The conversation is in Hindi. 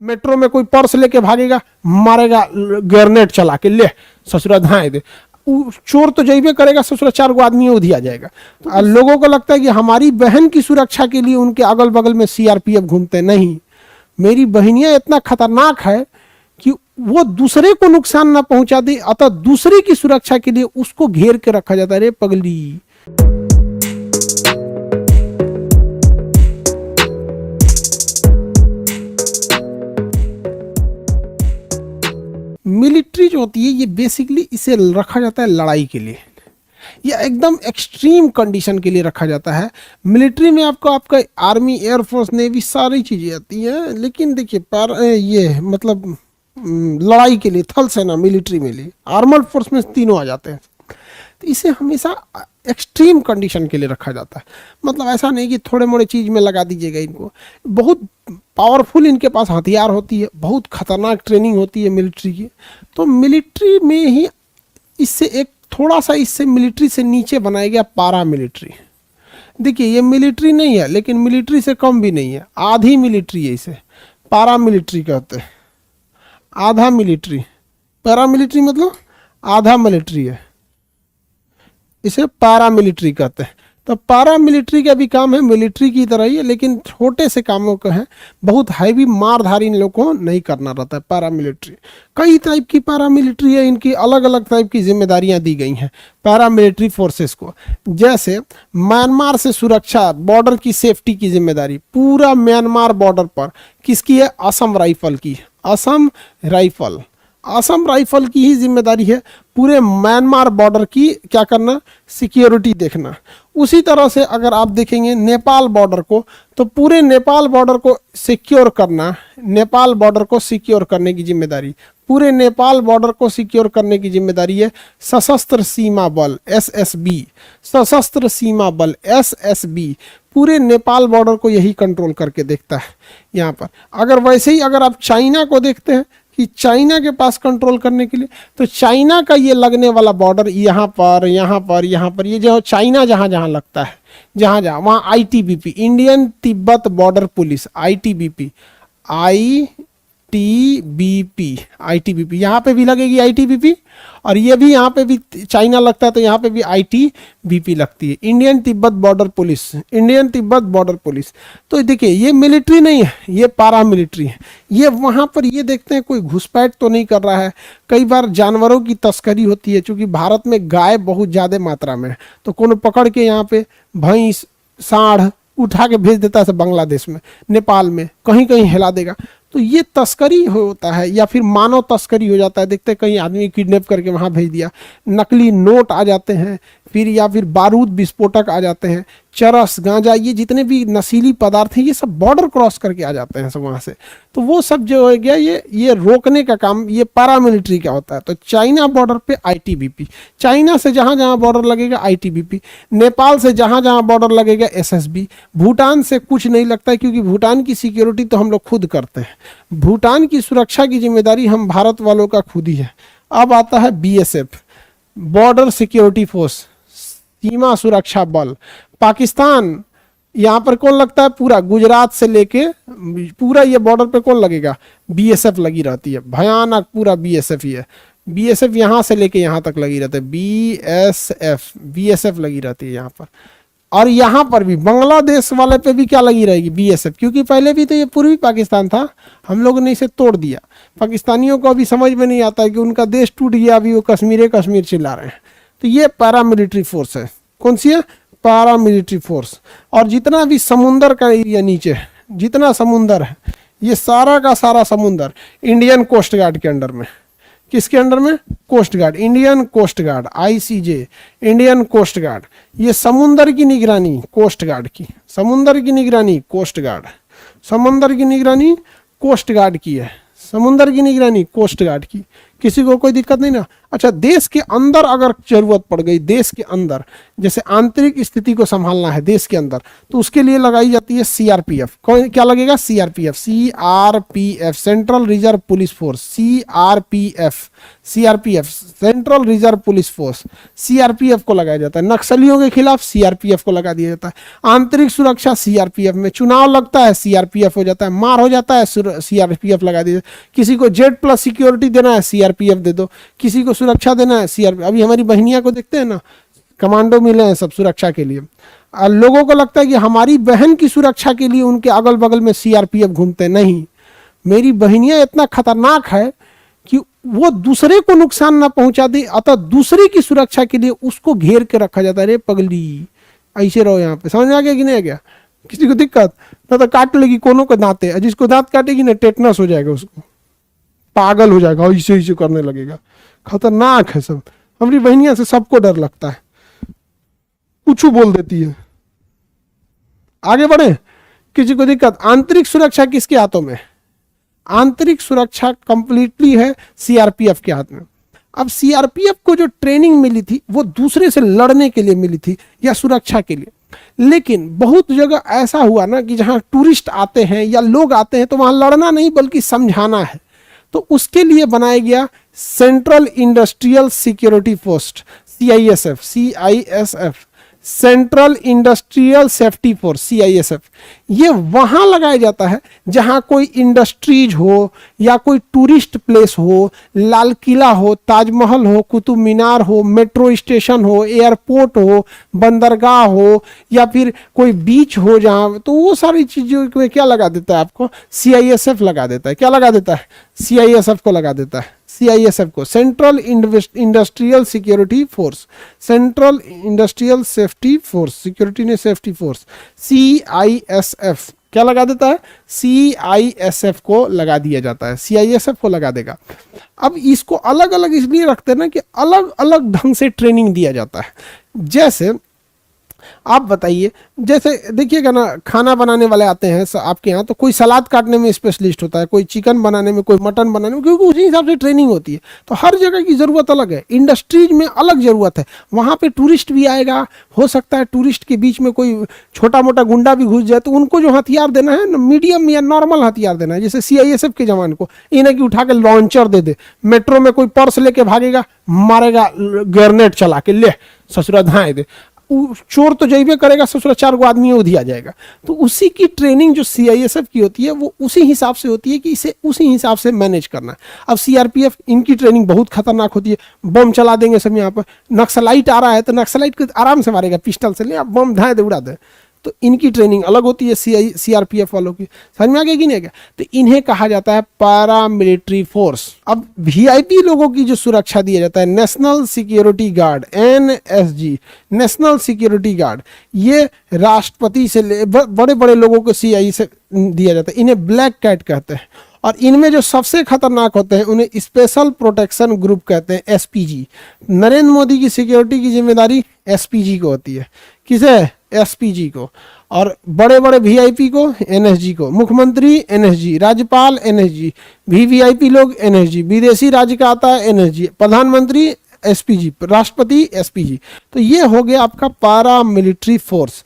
मेट्रो में कोई पर्स लेके भागेगा, मारेगा ग्रेनेड चला के, ले ससुरा धाए दे, चोर तो जइबे करेगा, ससुरा 4 गो आदमी उधिया जाएगा। तो लोगों को लगता है कि हमारी बहन की सुरक्षा के लिए उनके अगल बगल में सीआरपीएफ घूमते। नहीं, मेरी बहनियां इतना खतरनाक है कि वो दूसरे को नुकसान ना पहुंचा दे, अतः दूसरे की सुरक्षा के लिए उसको घेर के रखा जाता है। रे पगली, मिलिट्री जो होती है ये बेसिकली इसे रखा जाता है लड़ाई के लिए, या एकदम एक्सट्रीम कंडीशन के लिए रखा जाता है। मिलिट्री में आपको आपका आर्मी, एयरफोर्स, नेवी सारी चीज़ें आती हैं, लेकिन देखिए ये मतलब लड़ाई के लिए थल सेना, मिलिट्री में लिए आर्मर्ड फोर्स में तीनों आ जाते हैं। तो इसे हमेशा एक्सट्रीम कंडीशन के लिए रखा जाता है। मतलब ऐसा नहीं कि थोड़े मोड़े चीज़ में लगा दीजिएगा इनको, बहुत पावरफुल इनके पास हथियार होती है, बहुत खतरनाक ट्रेनिंग होती है मिलिट्री की। तो मिलिट्री में ही इससे एक थोड़ा सा इससे मिलिट्री से नीचे बनाया गया पारा मिलिट्री। देखिए ये मिलिट्री नहीं है, लेकिन मिलिट्री से कम भी नहीं है, आधी मिलिट्री है, इसे पारा मिलिट्री कहते हैं। आधा मिलिट्री, पैरा मिलिट्री मतलब आधा मिलिट्री है, इसे पैरा मिलिट्री कहते हैं। तो पैरा मिलिट्री का भी काम है मिलिट्री की तरह ही है, लेकिन छोटे से कामों का है, बहुत हैवी मारधारी इन लोगों को नहीं करना रहता है। पैरा मिलिट्री कई टाइप की पैरा मिलिट्री है, इनकी अलग अलग टाइप की जिम्मेदारियां दी गई हैं पैरा मिलिट्री फोर्सेस को। जैसे म्यांमार से सुरक्षा, बॉर्डर की सेफ्टी की जिम्मेदारी पूरा म्यांमार बॉर्डर पर किसकी है? असम राइफल की। असम राइफल की ही जिम्मेदारी है पूरे म्यांमार बॉर्डर की क्या करना? सिक्योरिटी देखना। उसी तरह से अगर आप देखेंगे नेपाल बॉर्डर को, तो पूरे नेपाल बॉर्डर को सिक्योर करना, नेपाल बॉर्डर को सिक्योर करने की जिम्मेदारी, पूरे नेपाल बॉर्डर को सिक्योर करने की जिम्मेदारी है सशस्त्र सीमा बल एसएसबी। सशस्त्र सीमा बल एसएसबी पूरे नेपाल बॉर्डर को यही कंट्रोल करके देखता है यहाँ पर। अगर वैसे ही अगर आप चाइना को देखते हैं कि चाइना के पास कंट्रोल करने के लिए, तो चाइना का ये लगने वाला बॉर्डर यहाँ पर, ये जो चाइना जहाँ जहाँ लगता है, जहाँ जहाँ वहाँ ITBP, Indian Tibet border police, ITBP यहाँ पे भी लगेगी आईटीबीपी, और ये भी यहाँ पे भी चाइना लगता है तो यहाँ पे भी आईटीबीपी लगती है, इंडियन तिब्बत बॉर्डर पुलिस। तो देखिए ये मिलिट्री नहीं है, ये पारा मिलिट्री है। ये वहाँ पर ये देखते हैं कोई घुसपैठ तो नहीं कर रहा है। कई बार जानवरों की तस्करी होती है, क्योंकि भारत में गाय बहुत ज़्यादा मात्रा में है, तो कोनो पकड़ के यहाँ पे भैंस, सांड उठा के भेज देता है बांग्लादेश में, नेपाल में, कहीं कहीं हिला देगा। तो ये तस्करी होता है, या फिर मानव तस्करी हो जाता है। देखते हैं कहीं आदमी किडनैप करके वहाँ भेज दिया, नकली नोट आ जाते हैं, फिर या फिर बारूद विस्फोटक आ जाते हैं, चरस, गांजा, ये जितने भी नशीली पदार्थ हैं ये सब बॉर्डर क्रॉस करके आ जाते हैं सब वहाँ से। तो वो सब जो हो गया ये रोकने का काम ये पैरामिलिट्री का होता है। तो चाइना बॉर्डर पे आईटीबीपी, चाइना से जहाँ जहाँ बॉर्डर लगेगा आईटीबीपी, नेपाल से जहाँ जहाँ बॉर्डर लगेगा एसएसबी, भूटान से कुछ नहीं लगता है क्योंकि भूटान की सिक्योरिटी तो हम लोग खुद करते हैं। भूटान की सुरक्षा की जिम्मेदारी हम भारत वालों का खुद ही है। अब आता है बीएसएफ, बॉर्डर सिक्योरिटी फोर्स, सीमा सुरक्षा बल। पाकिस्तान यहाँ पर कौन लगता है? पूरा गुजरात से लेके पूरा ये बॉर्डर पे कौन लगेगा? बीएसएफ लगी रहती है, भयानक पूरा बीएसएफ ही है। बीएसएफ यहाँ से लेके यहाँ तक लगी रहती है, बीएसएफ लगी रहती है यहाँ पर। और यहाँ पर भी बांग्लादेश वाले पे भी क्या लगी रहेगी? बीएसएफ, क्योंकि पहले भी तो ये पूर्वी पाकिस्तान था, हम लोगों ने इसे तोड़ दिया। पाकिस्तानियों को अभी समझ में नहीं आता है कि उनका देश टूट गया, अभी वो कश्मीर चिल्ला रहे हैं। तो ये पैरामिलिट्री फोर्स है। कौन सी है? Paramilitary force. और जितना भी समुंदर का एरिया नीचे है, जितना समुंदर है, ये सारा का सारा समुंदर इंडियन कोस्ट गार्ड के अंडर में। किसके अंडर में? Coast guard, Indian coast guard, ICJ, Indian coast guard. ये समुंदर की निगरानी कोस्ट गार्ड की, समुंदर की निगरानी कोस्ट गार्ड, समंदर की निगरानी कोस्ट गार्ड की है, समुंदर की निगरानी कोस्ट गार्ड की। किसी को कोई दिक्कत नहीं ना। अच्छा, देश के अंदर अगर जरूरत पड़ गई, देश के अंदर जैसे आंतरिक स्थिति को संभालना है देश के अंदर, तो उसके लिए लगाई जाती है सीआरपीएफ। कौन क्या लगेगा? CRPF. CRPF central reserve police force. CRPF, CRPF central reserve police force, CRPF को लगाया जाता है। नक्सलियों के खिलाफ सीआरपीएफ को लगा दिया जाता है। आंतरिक सुरक्षा सीआरपीएफ में, चुनाव लगता है सीआरपीएफ हो जाता है, मार हो जाता है सीआरपीएफ लगा दिया। किसी को जेड प्लस सिक्योरिटी देना है सीआरपीएफ दे दो, किसी को सुरक्षा देना है सीआरपीएफ। अभी हमारी बहनिया को देखते हैं ना, कमांडो मिले हैं सब सुरक्षा के लिए। लोगों को लगता है कि हमारी बहन की सुरक्षा के लिए उनके अगल बगल में सीआरपीएफ घूमते हैं। नहीं, मेरी बहनिया इतना खतरनाक है कि वो दूसरे को नुकसान ना पहुंचा दे, अतः दूसरे की सुरक्षा के लिए उसको घेर के रखा जाता है। रे पगली, ऐसे रहो यहाँ पे। समझ आ गया कि नहीं आ गया? किसी को दिक्कत ना तो काट लेगी कोनों को दांते, जिसको दांत काटेगी ना टेटनस हो जाएगा, उसको पागल हो जाएगा, ऐसे ऐसे करने लगेगा। खतरनाक है सब। हमारी बहनिया से सबको डर लगता है, कुछ बोल देती है। आगे बढ़े, किसी को दिक्कत? आंतरिक सुरक्षा किसके हाथों में? आंतरिक सुरक्षा कंप्लीटली है सीआरपीएफ के हाथ में। अब सीआरपीएफ को जो ट्रेनिंग मिली थी वो दूसरे से लड़ने के लिए मिली थी या सुरक्षा के लिए। लेकिन बहुत जगह ऐसा हुआ ना कि जहां टूरिस्ट आते हैं या लोग आते हैं तो वहां लड़ना नहीं बल्कि समझाना है, तो उसके लिए बनाया गया central industrial security force, CISF. CISF central industrial safety force, CISF. ये वहां लगाया जाता है जहां कोई इंडस्ट्रीज हो या कोई टूरिस्ट प्लेस हो, लाल किला हो, ताजमहल हो, कुतुब मीनार हो, मेट्रो स्टेशन हो, एयरपोर्ट हो, बंदरगाह हो, या फिर कोई बीच हो जहां, तो वो सारी चीजों में क्या लगा देता है आपको? सीआईएसएफ लगा देता है। क्या लगा देता है? सीआईएसएफ को लगा देता है। सीआईएसएफ को central industrial security force, central industrial safety force, security ने सेफ्टी फोर्स, सीआईएसएफ क्या लगा देता है? सीआईएसएफ को लगा दिया जाता है, सीआईएसएफ को लगा देगा। अब इसको अलग अलग इसलिए रखते हैं ना कि अलग अलग ढंग से ट्रेनिंग दिया जाता है। जैसे आप बताइए, जैसे देखिएगा ना, खाना बनाने वाले आते हैं आपके यहाँ, तो कोई सलाद काटने में स्पेशलिस्ट होता है, कोई चिकन बनाने में, कोई मटन बनाने में, क्योंकि उसी हिसाब से ट्रेनिंग होती है। तो हर जगह की ज़रूरत अलग है। इंडस्ट्रीज में अलग ज़रूरत है, वहाँ पे टूरिस्ट भी आएगा, हो सकता है टूरिस्ट के बीच में कोई छोटा मोटा गुंडा भी घुस जाए, तो उनको जो हथियार देना है ना, मीडियम या नॉर्मल हथियार देना है। जैसे सीआईएसएफ के जवान को इन्हें कि उठा के लॉन्चर दे दे, मेट्रो में कोई पर्स लेके भागेगा, मारेगा ग्रेनेड चला के, ले ससुरा धाए दे, चोर तो जैबे करेगा, ससुरा 4 गो आदमी उधी आ जाएगा। तो उसी की ट्रेनिंग जो सीआईएसएफ की होती है वो उसी हिसाब से होती है कि इसे उसी हिसाब से मैनेज करना है। अब सीआरपीएफ, इनकी ट्रेनिंग बहुत खतरनाक होती है। बम चला देंगे सब यहाँ पर, नक्सलाइट आ रहा है तो नक्सलाइट को आराम से मारेगा, पिस्टल से ले, आप बम ढाए दे, उड़ा दे। तो इनकी ट्रेनिंग अलग होती है सीआरपीएफ वालों की। समझ में आ गया कि नहीं गया? तो इन्हें कहा जाता है पैरा मिलिट्री फोर्स। अब वीआईपी लोगों की जो सुरक्षा दिया जाता है, national security guard, NSG, national security guard, ये राष्ट्रपति से बड़े बड़े लोगों को सीआई से दिया जाता है। इन्हें ब्लैक कैट कहते हैं। और इनमें जो सबसे खतरनाक होते हैं उन्हें स्पेशल प्रोटेक्शन ग्रुप कहते हैं, एसपीजी। नरेंद्र मोदी की सिक्योरिटी की जिम्मेदारी एसपीजी को होती है। किसे? एसपीजी को। और बड़े बड़े वीआईपी को एनएसजी को, मुख्यमंत्री एनएसजी, राज्यपाल एनएसजी, वीवीआईपी लोग एनएसजी, विदेशी राज्य का आता है एनएसजी, प्रधानमंत्री एसपीजी, राष्ट्रपति एसपीजी। तो ये हो गया आपका पैरा मिलिट्री फोर्स।